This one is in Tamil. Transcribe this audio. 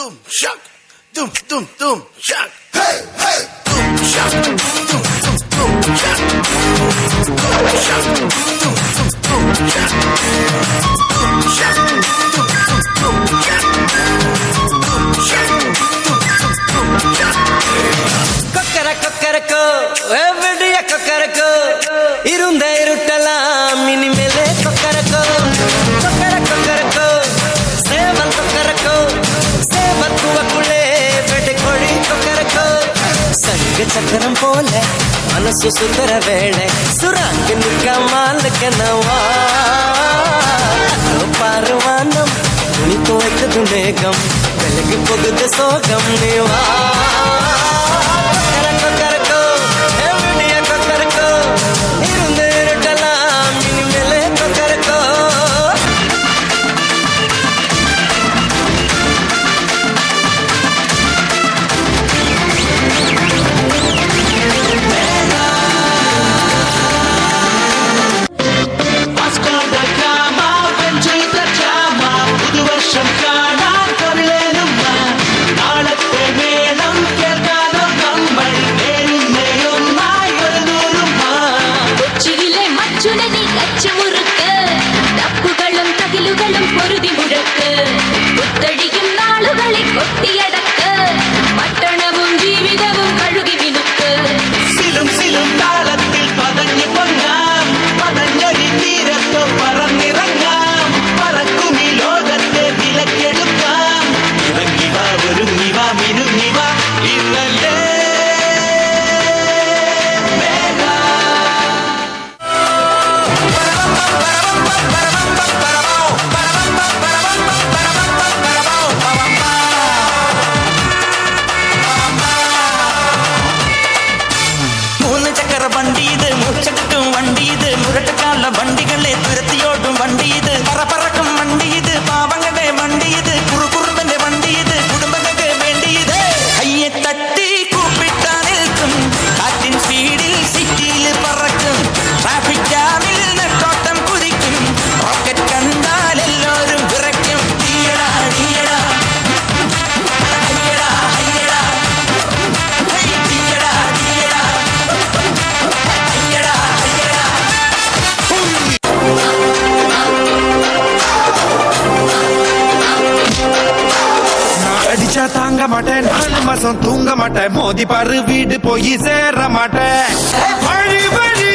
doom shock, doom doom doom shock. Hey hey, doom shock, doom doom doom shock, doom shock, doom doom doom shock, doom shock, doom doom doom shock, doom shock, doom doom shock. கொக்கர Kokkarakko எவடிய Kokkarakko இருந்த இருட்டலாம் இனிமேலே கொக்கரக்கோ கொக்கர கொக்கரக்கோ சேவல் கொக்கரக்கோ சேவல் கூவக்குள்ளே வெட்டுக்கோழி கொக்கரக்கோ சங்க சக்கரம் போல மனசு சுந்தர வேளை சுராங்க நிற்காமலுக்கு நவா பாருவானம் துணி துவைக்குது மேகம் விலகி போகுது சோகம் நீவா பொருதி முழக்கு புத்தடிக்கும் நாளுகளை கொட்டியடக்க பட்டணமும் ஜீவிதமும் கழுகி விழுக்கு சிலும் சிலும் தாளத்தில் பதங்கி பொங்காம் பதஞ்சலி தீரத்தோ பறந்திறங்காம் பறக்கும் லோகத்தை விலக்கெடுக்காம் இறங்கி வா ஒருங்கி வா மினுங்கி வா இல்லல்லே வண்டிகளே துரத்தியோடும் வண்டி இது பரபரக்கும் வண்டி இது பாவங்களே வண்டி இது குறு குறும்பே வண்டி இது குடும்பத்துக்கு வேண்டியது கையை தட்டி கூப்பிட்டால் நிற்கும் காற்றின் ஸ்பீடில் சிட்டியில் பறக்கும் டிராபிக் ஜாமில் நெட்டோட்டம் குதிக்கும் ராக்கெட் கண்டால் எல்லோரும் விரைக்கும் தீயடா தீயடா ஐயடா ஐயடா தீயடா தீயடா ஐயடா ஐயடா அடிச்சா தாங்க மாட்டேன் 4 மாசம் தூங்க மாட்டேன் மோதி பாரு வீடு போய் சேர மாட்டேன் வழி வழி